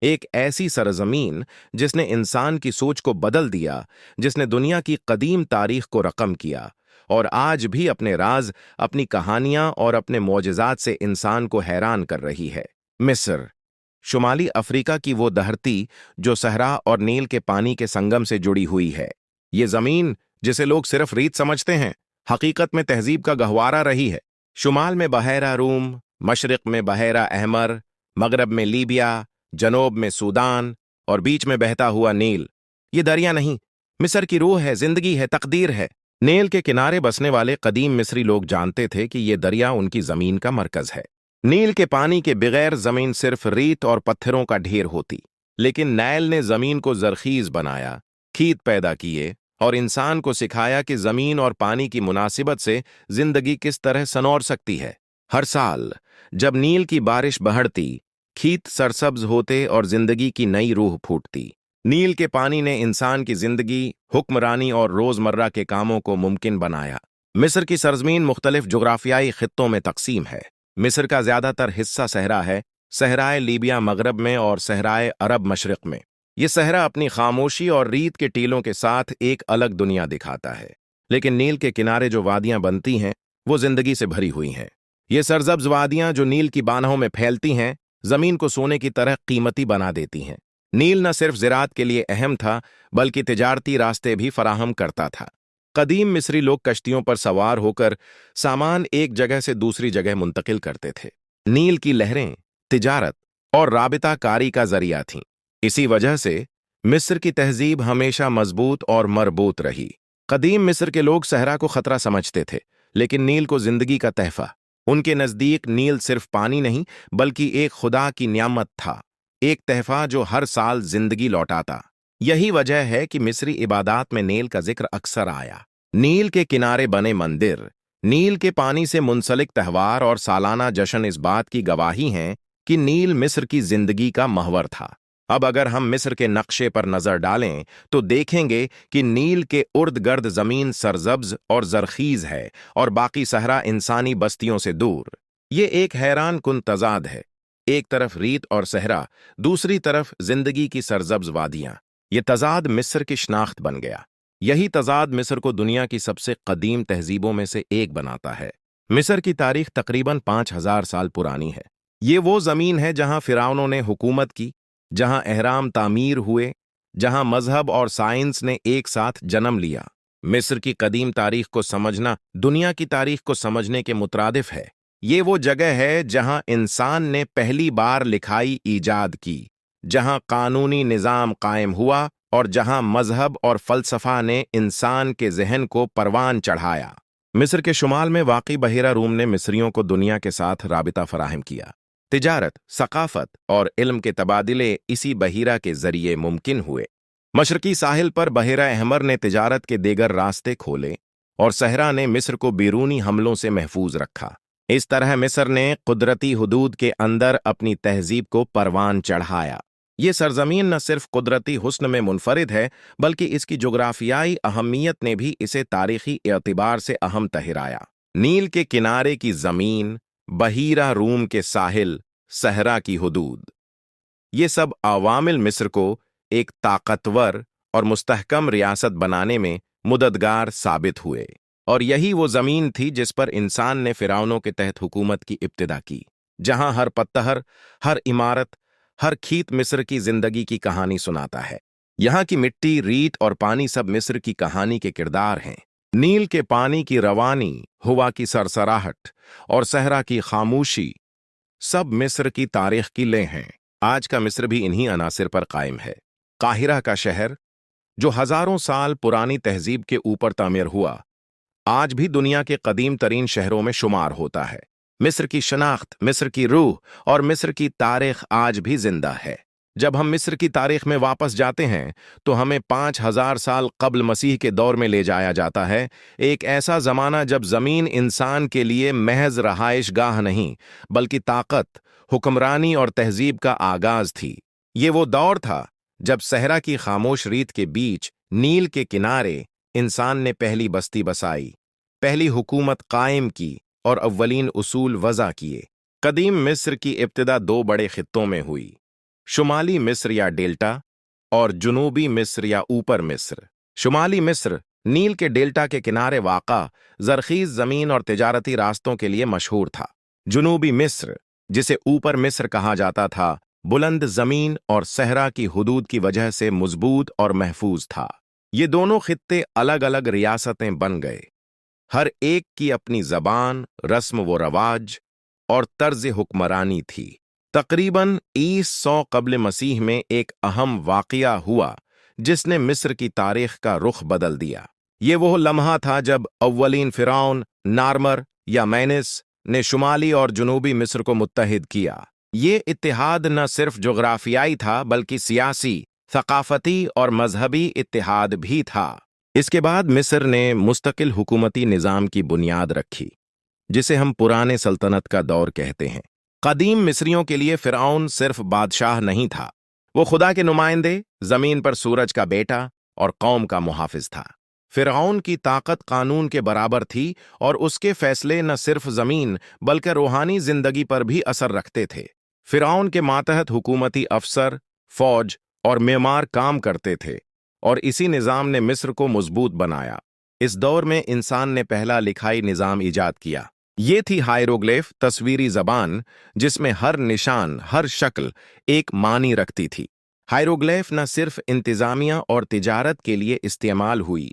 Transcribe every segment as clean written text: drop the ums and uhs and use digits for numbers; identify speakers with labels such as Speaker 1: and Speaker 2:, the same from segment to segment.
Speaker 1: ایک ایسی सरजमीन जिसने इंसान की सोच को बदल दिया, जिसने दुनिया की कदीम तारीख को रकम किया और आज भी अपने राज, अपनी कहानियां और अपने मोजज़ात से इंसान को हैरान कर रही है। मिस्र, शुमाली अफ्रीका की वो धरती जो सहरा और नील के पानी के संगम से जुड़ी हुई है। ये जमीन जिसे लोग सिर्फ रीत समझते हैं, हकीकत में तहजीब का गहवारा रही है। शुमाल में बहरा रूम, मशरिक में बहरा अहमर, मगरब में लीबिया, जनूब में सूडान और बीच में बहता हुआ नील। ये दरिया नहीं, मिस्र की रूह है, जिंदगी है, तकदीर है। नील के किनारे बसने वाले कदीम मिस्री लोग जानते थे कि ये दरिया उनकी जमीन का मरकज है। नील के पानी के बगैर जमीन सिर्फ रेत और पत्थरों का ढेर होती, लेकिन नाइल ने जमीन को जरखीज बनाया, खेत पैदा किए और इंसान को सिखाया कि जमीन और पानी की मुनासिबत से जिंदगी किस तरह सनौर सकती है। हर साल जब नील की बारिश बहड़ती, खेत सरसब्ज होते और जिंदगी की नई रूह फूटती। नील के पानी ने इंसान की जिंदगी, हुक्मरानी और रोजमर्रा के कामों को मुमकिन बनाया। मिस्र की सरजमीन मुख्तलिफ जुग्राफियाई खित्तों में तकसीम है। मिस्र का ज्यादातर हिस्सा सहरा है, सहराए लीबिया मगरब में और सहराए अरब मशरिक में। ये सहरा अपनी खामोशी और रीत के टीलों के साथ एक अलग दुनिया दिखाता है, लेकिन नील के किनारे जो वादियां बनती हैं वो जिंदगी से भरी हुई हैं। ये सरसब्ज वादियां जो नील की बानहों में फैलती हैं, जमीन को सोने की तरह कीमती बना देती हैं। नील न सिर्फ ज़राअत के लिए अहम था, बल्कि तिजारती रास्ते भी फराहम करता था। कदीम मिस्री लोग कश्तियों पर सवार होकर सामान एक जगह से दूसरी जगह मुंतकिल करते थे। नील की लहरें तिजारत और राबिता कारी का जरिया थीं। इसी वजह से मिस्र की तहजीब हमेशा मजबूत और मरबूत रही। कदीम मिस्र के लोग सहरा को खतरा समझते थे, लेकिन नील को जिंदगी का तहफा। उनके नजदीक नील सिर्फ पानी नहीं, बल्कि एक खुदा की नियामत था, एक तहफा जो हर साल जिंदगी लौटाता। यही वजह है कि मिस्री इबादात में नील का जिक्र अक्सर आया। नील के किनारे बने मंदिर, नील के पानी से मुंसलिक त्यौहार और सालाना जश्न इस बात की गवाही हैं कि नील मिस्र की जिंदगी का महवर था। अब अगर हम मिस्र के नक्शे पर नजर डालें तो देखेंगे कि नील के उर्द गर्द जमीन सरजब्ज और जरखीज है और बाकी सहरा इंसानी बस्तियों से दूर। ये एक हैरान कुन तजाद है, एक तरफ रीत और सहरा, दूसरी तरफ जिंदगी की सरजब्ज वादियां। ये तजाद मिस्र की शनाख्त बन गया। यही तजाद मिस्र को दुनिया की सबसे कदीम तहजीबों में से एक बनाता है। मिस्र की तारीख तकरीबन 5000 साल पुरानी है। ये वो जमीन है जहां फिरौनों ने हुकूमत की, जहां अहराम तामीर हुए, जहां मजहब और साइंस ने एक साथ जन्म लिया। मिस्र की कदीम तारीख को समझना दुनिया की तारीख को समझने के मुतरादिफ है। ये वो जगह है जहां इंसान ने पहली बार लिखाई ईजाद की, जहां कानूनी निज़ाम कायम हुआ और जहां मजहब और फलसफा ने इंसान के जहन को परवान चढ़ाया। मिस्र के शुमाल में वाक़ई बहेरा रूम ने मिस्रियों को दुनिया के साथ राबिता फराहम किया। तिजारत, सकाफत और इल्म के तबादले इसी बहीरा के जरिए मुमकिन हुए। मशरकी साहिल पर बहेरा अहमर ने तिजारत के देगर रास्ते खोले और सहरा ने मिस्र को बैरूनी हमलों से महफूज रखा। इस तरह मिस्र ने कुदरती हुदूद के अंदर अपनी तहजीब को परवान चढ़ाया। ये सरजमीन न सिर्फ कुदरती हुस्न में मुनफरिद है, बल्कि इसकी जुग्राफियाई अहमियत ने भी इसे तारीखी एतबार से अहम ठहराया। नील के किनारे की जमीन, बहीरा रूम के साहिल, सहरा की हुदूद, ये सब अवामिल मिस्र को एक ताकतवर और मुस्तहकम रियासत बनाने में मददगार साबित हुए। और यही वो जमीन थी जिस पर इंसान ने फिरौनों के तहत हुकूमत की इब्तिदा की, जहां हर पत्थर, हर इमारत, हर खीत मिस्र की जिंदगी की कहानी सुनाता है। यहाँ की मिट्टी, रीत और पानी सब मिस्र की कहानी के किरदार हैं। नील के पानी की रवानी, हवा की सरसराहट और सहरा की खामोशी सब मिस्र की तारीख की लें हैं। आज का मिस्र भी इन्हीं अनासिर पर कायम है। काहिरा का शहर, जो हजारों साल पुरानी तहजीब के ऊपर तामीर हुआ, आज भी दुनिया के कदीम तरीन शहरों में शुमार होता है। मिस्र की शनाख्त, मिस्र की रूह और मिस्र की तारीख आज भी जिंदा है। जब हम मिस्र की तारीख में वापस जाते हैं तो हमें 5000 साल कब्ल मसीह के दौर में ले जाया जाता है, एक ऐसा जमाना जब जमीन इंसान के लिए महज रहाइश गाह नहीं, बल्कि ताकत, हुक्मरानी और तहजीब का आगाज थी। ये वो दौर था जब सहरा की खामोश रीत के बीच, नील के किनारे, इंसान ने पहली बस्ती बसाई, पहली हुकूमत कायम की और अव्वलीन उसूल वज़ा किए। कदीम मिस्र की इब्तिदा दो बड़े खित्तों में हुई, शुमाली मिस्र या डेल्टा और जुनूबी मिस्र या ऊपर मिस्र। शुमाली मिस्र नील के डेल्टा के किनारे वाक़ा ज़रख़ीज़ ज़मीन और तिजारती रास्तों के लिए मशहूर था। जुनूबी मिस्र, जिसे ऊपर मिस्र कहा जाता था, बुलंद ज़मीन और सहरा की हुदूद की वजह से मजबूत और महफूज था। ये दोनों खित्ते अलग अलग रियासतें बन गए। हर एक की अपनी ज़बान, रस्म व रवाज और तर्ज हुक्मरानी थी। तकरीबन 2100 क़ब्ल मसीह में एक अहम वाक़या हुआ जिसने मिस्र की तारीख़ का रुख बदल दिया। ये वो लम्हा था जब अव्वलीन फ़िरौन नार्मर या मैनिस ने शुमाली और जुनूबी मिस्र को मुत्तहिद किया। ये इत्तेहाद न सिर्फ जोग्राफियाई था बल्कि सियासी, थकाफ़ती और मजहबी इत्तेहाद भी था। इसके बाद मिस्र ने मुस्तकिल हुकूमती निज़ाम की बुनियाद रखी, जिसे हम पुराने सल्तनत का दौर कहते हैं। कदीम मिस्रियों के लिए फ़िरौन सिर्फ बादशाह नहीं था, वो खुदा के नुमाइंदे, ज़मीन पर सूरज का बेटा और कौम का मुहाफिज था। फ़िरौन की ताकत कानून के बराबर थी और उसके फैसले न सिर्फ ज़मीन बल्कि रूहानी ज़िंदगी पर भी असर रखते थे। फ़िरौन के मातहत हुकूमती अफसर, फ़ौज और मेमार काम करते थे और इसी निज़ाम ने मिस्र को मजबूत बनाया। इस दौर में इंसान ने पहला लिखाई निज़ाम ईजाद किया। ये थी हायरोग्लिफ, तस्वीरी ज़बान जिसमें हर निशान, हर शक्ल एक मानी रखती थी। हायरोग्लिफ न सिर्फ इंतज़ामिया और तिजारत के लिए इस्तेमाल हुई,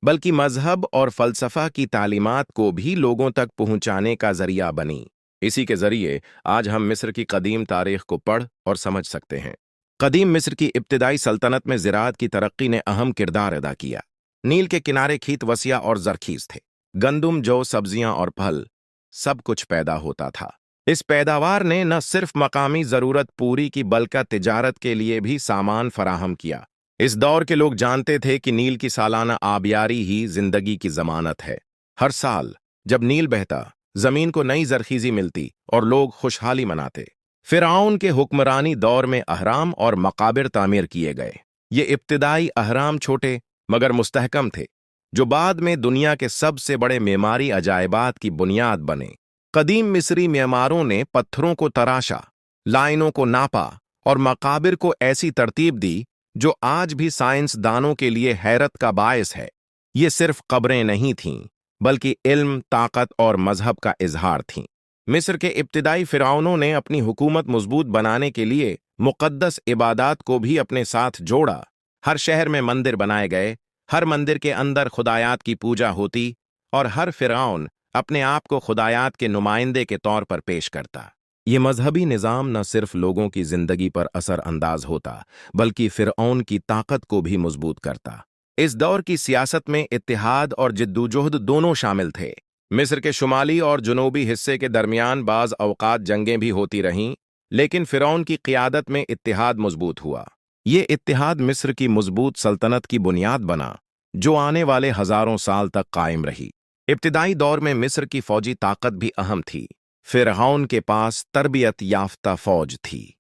Speaker 1: बल्कि मजहब और फ़लसफ़ा की तालीमात को भी लोगों तक पहुँचाने का ज़रिया बनी। इसी के ज़रिए आज हम मिस्र की कदीम तारीख़ को पढ़ और समझ सकते हैं। कदीम मिस्र की इब्तिदाई सल्तनत में ज़राअत की तरक्की ने अहम किरदार अदा किया। नील के किनारे खेत वसिया और ज़रख़ीज़ थे। गंदुम, जौ, सब्जियां और फल सब कुछ पैदा होता था। इस पैदावार ने न सिर्फ मकामी ज़रूरत पूरी की बल्कि तिजारत के लिए भी सामान फराहम किया। इस दौर के लोग जानते थे कि नील की सालाना आबियारी ही जिंदगी की ज़मानत है। हर साल जब नील बहता, ज़मीन को नई ज़रख़ीज़ी मिलती और लोग खुशहाली मनाते। फ़िरऔन के हुक्मरानी दौर में अहराम और मकाबिर तामीर किए गए। ये इब्तिदाई अहराम छोटे मगर मुस्तहकम थे, जो बाद में दुनिया के सबसे बड़े मेमारी अजायबात की बुनियाद बने। कदीम मिस्री मेमारों ने पत्थरों को तराशा, लाइनों को नापा और मकाबिर को ऐसी तरतीब दी जो आज भी साइंसदानों के लिए हैरत का बायस है। ये सिर्फ कब्रें नहीं थीं, बल्कि इल्म, ताकत और मजहब का इजहार थीं। मिस्र के इब्तिदाई फ़िरऔनों ने अपनी हुकूमत मजबूत बनाने के लिए मुक़द्दस इबादात को भी अपने साथ जोड़ा। हर शहर में मंदिर बनाए गए, हर मंदिर के अंदर खुदायात की पूजा होती और हर फ़िरऔन अपने आप को खुदायात के नुमाइंदे के तौर पर पेश करता। ये मजहबी निज़ाम न सिर्फ लोगों की ज़िंदगी पर असर अंदाज होता, बल्कि फ़िरऔन की ताकत को भी मजबूत करता। इस दौर की सियासत में इत्तेहाद और जिद्दोजहद दोनों शामिल थे। मिस्र के शुमाली और जुनूबी हिस्से के दरमियान बाज़ अवकात जंगें भी होती रहीं, लेकिन फ़िरऔन की क़ियादत में इत्तेहाद मजबूत हुआ। ये इत्तेहाद मिस्र की मजबूत सल्तनत की बुनियाद बना, जो आने वाले हज़ारों साल तक कायम रही। इब्तिदाई दौर में मिस्र की फ़ौजी ताकत भी अहम थी। फ़िरऔन के पास तरबियत याफ्ता फ़ौज थी,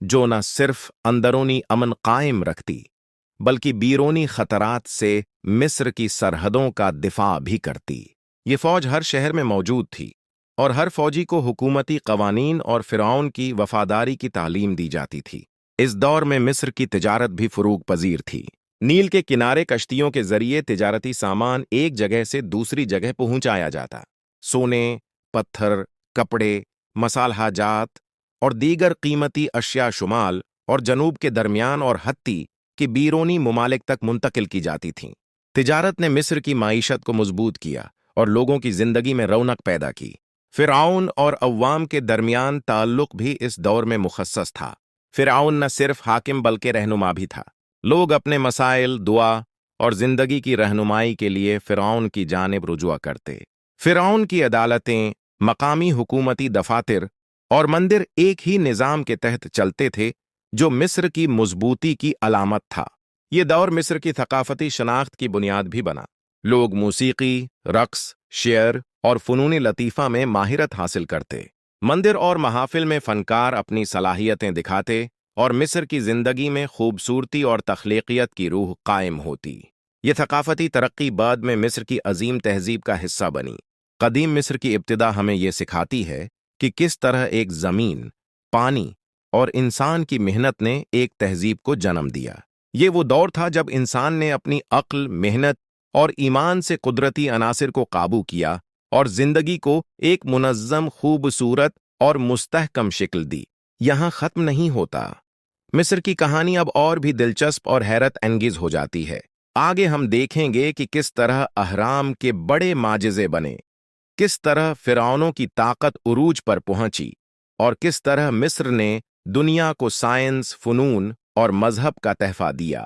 Speaker 1: जो न सिर्फ अंदरूनी अमन कायम रखती, बल्कि बीरूनी ख़तरात से मिस्र की सरहदों का दिफा भी करती। ये फ़ौज हर शहर में मौजूद थी और हर फ़ौजी को हुकूमती क़वानीन और फ़िरऔन की वफ़ादारी की तालीम दी जाती थी। इस दौर में मिस्र की तिजारत भी फ़रूग पजीर थी। नील के किनारे कश्तियों के ज़रिए तिजारती सामान एक जगह से दूसरी जगह पहुँचाया जाता। सोने, पत्थर, कपड़े, मसालहा जात और दीगर कीमती अशिया शुमाल और जनूब के दरमियान और हत्ती की बीरूनी ममालिक तक मुंतकिल की जाती थीं। तिजारत ने मिस्र की माईशत को मजबूत किया और लोगों की ज़िंदगी में रौनक पैदा की। फ़िरऔन और अव्वाम के दरमियान ताल्लुक़ भी इस दौर में मुखस्सस था। फ़िरऔन न सिर्फ हाकिम बल्कि रहनुमा भी था। लोग अपने मसाइल, दुआ और ज़िंदगी की रहनुमाई के लिए फ़िरऔन की जानिब रुजुआ करते। फ़िरऔन की अदालतें, मकामी हुकूमती दफातर और मंदिर एक ही निज़ाम के तहत चलते थे, जो मिस्र की मजबूती की अलामत था। ये दौर मिस्र की थकाफ़ती शनाख्त की बुनियाद भी बना। लोग मूसीकी, रक्स, शेर और फ़नून लतीफ़ा में माहिरत हासिल करते। मंदिर और महाफिल में फ़नकार अपनी सलाहियतें दिखाते और मिस्र की ज़िंदगी में खूबसूरती और तख्लीक़ियत की रूह कायम होती। ये थकाफ़ती तरक्की बाद में मिस्र की अजीम तहज़ीब का हिस्सा बनी। कदीम मिस्र की इब्तिदा हमें ये सिखाती है कि किस तरह एक ज़मीन, पानी اور انسان کی محنت نے ایک تہذیب کو جنم دیا۔ یہ وہ دور تھا جب انسان نے اپنی عقل، محنت اور ایمان سے قدرتی عناصر کو قابو کیا اور زندگی کو ایک منظم، خوبصورت اور مستحکم شکل دی۔ یہاں ختم نہیں ہوتا۔ مصر کی کہانی اب اور بھی دلچسپ اور حیرت انگیز ہو جاتی ہے۔ آگے ہم دیکھیں گے کہ کس طرح اہرام کے بڑے معجزے بنے، کس طرح فرعونوں کی طاقت عروج پر پہنچی، اور کس طرح مصر نے دنیا کو سائنس، فنون اور مذہب کا تحفہ دیا۔